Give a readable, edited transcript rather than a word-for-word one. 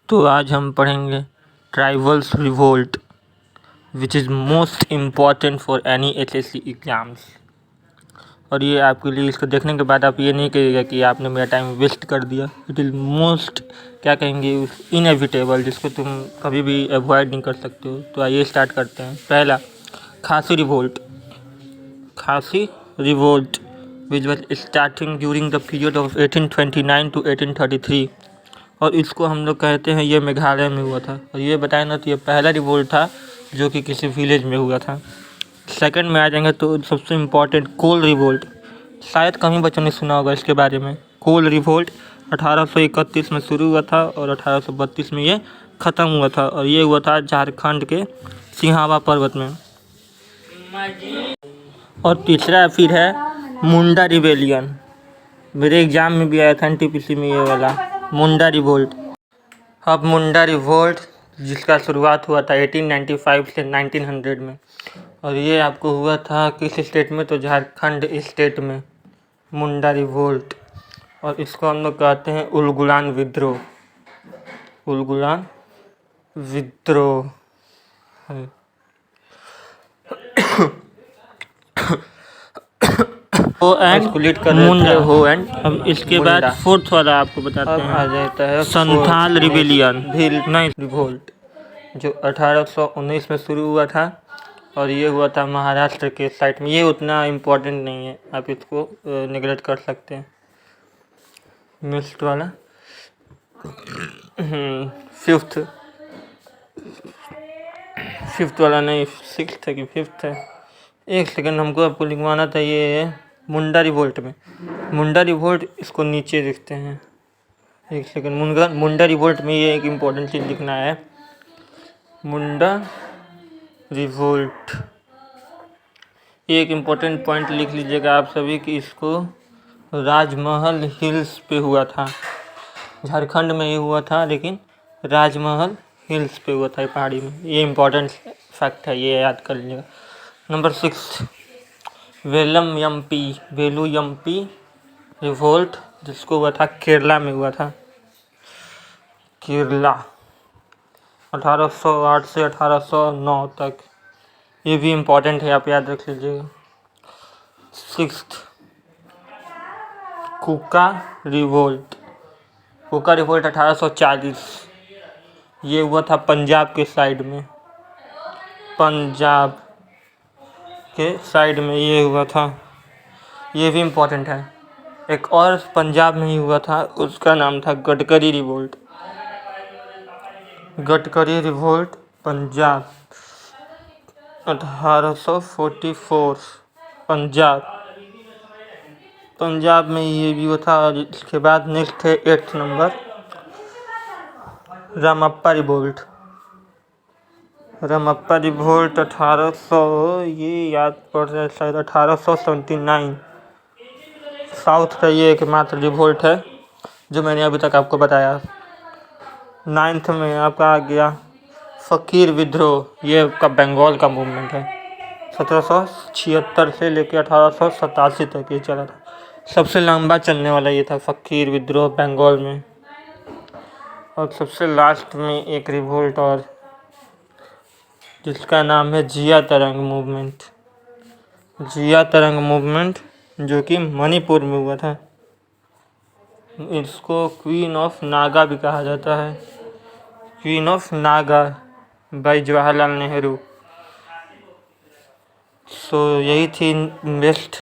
तो आज हम पढ़ेंगे tribals revolt which is most important for any SSC exams. और ये आपके लिए, इसको देखने के बाद आप ये नहीं कहिएगा कि आपने मेरा टाइम वेस्ट कर दिया। इट इज़ मोस्ट, क्या कहेंगे, इनएविटेबल, जिसको तुम कभी भी अवॉइड नहीं कर सकते हो। तो आइए स्टार्ट करते हैं। पहला, खासी रिवोल्ट। खासी revolt which was starting during the period of 1829 to 1833, और इसको हम लोग कहते हैं, ये मेघालय में हुआ था। और ये बताएं ना, तो ये पहला रिवोल्ट था जो कि किसी विलेज में हुआ था। सेकंड में आ जाएंगे तो सबसे इम्पोर्टेंट कोल रिवोल्ट। शायद कम ही बच्चों ने सुना होगा इसके बारे में। कोल रिवोल्ट 1831 में शुरू हुआ था और 1832 में ये ख़त्म हुआ था। और ये हुआ था झारखंड के सिंहावा पर्वत में। और तीसरा फिर है मुंडा रिवेलियन। मेरे एग्ज़ाम में भी आया था एनटीपीसी में ये वाला मुंडा रिवोल्ट। अब मुंडा रिवोल्ट जिसका शुरुआत हुआ था 1895 से 1900 में, और ये आपको हुआ था किस स्टेट में, तो झारखंड स्टेट में मुंडा रिवोल्ट। और इसको हम लोग कहते हैं उलगुलान विद्रोह। उलगुलान विद्रोह। हो एंड मुंडा हो एंड। अब इसके बाद फोर्थ वाला आपको बताते हैं, आ जाता है संथाल रिवेलियन नहीं रिवोल्ट, जो 1819 में शुरू हुआ था। और ये हुआ था महाराष्ट्र के साइड में। ये उतना इम्पोर्टेंट नहीं है, आप इसको निगलेक्ट कर सकते हैं। नेक्स्ट वाला फिफ्थ वाला नहीं, सिक्स्थ है कि फिफ्थ है, एक सेकंड, हमको आपको लिखवाना था। ये है मुंडा रिवोल्ट में। मुंडा रिवोल्ट, इसको नीचे लिखते हैं, एक सेकंड। मुंडा रिवोल्ट में ये एक इम्पोर्टेंट चीज़ लिखना है, मुंडा रिवोल्ट। ये एक इम्पोर्टेंट पॉइंट लिख लीजिएगा आप सभी कि इसको राजमहल हिल्स पे हुआ था। झारखंड में ये हुआ था, लेकिन राजमहल हिल्स पे हुआ था, ये पहाड़ी में। ये इम्पोर्टेंट फैक्ट है, ये याद कर लीजिएगा। नंबर 6, वेलुयम्पी रिवोल्ट, जिसको हुआ था केरला में हुआ था। केरला 1808 से 1809 तक। ये भी इम्पोर्टेंट है, आप याद रख लीजिएगा। 6, कुका रिवोल्ट। कुका रिवोल्ट 1840, ये हुआ था पंजाब के साइड में। पंजाब के साइड में ये हुआ था, ये भी इम्पोर्टेंट है। एक और पंजाब में ही हुआ था, उसका नाम था गडकरी रिवोल्ट। गडकरी रिवोल्ट पंजाब 1844, पंजाब में ये भी हुआ था। और इसके बाद नेक्स्ट है 8th number, Ramappa revolt. Ramappa revolt 1800, ये याद पड़ रहा है शायद 1879। साउथ का ये एकमात्र रिवोल्ट है जो मैंने अभी तक आपको बताया। 9th में आपका आ गया फ़कीर विद्रोह। ये आपका बंगाल का मूवमेंट है। 1776 से लेकर 1887 तक ये चला था। सबसे लंबा चलने वाला ये था फ़कीर विद्रोह बंगाल में। और सबसे लास्ट में एक रिवोल्ट और, जिसका नाम है जिया तरंग मूवमेंट। जिया तरंग मूवमेंट, जो कि मणिपुर में हुआ था। इसको क्वीन ऑफ नागा भी कहा जाता है। Queen of Naga by Jawaharlal Nehru. So यही थी बेस्ट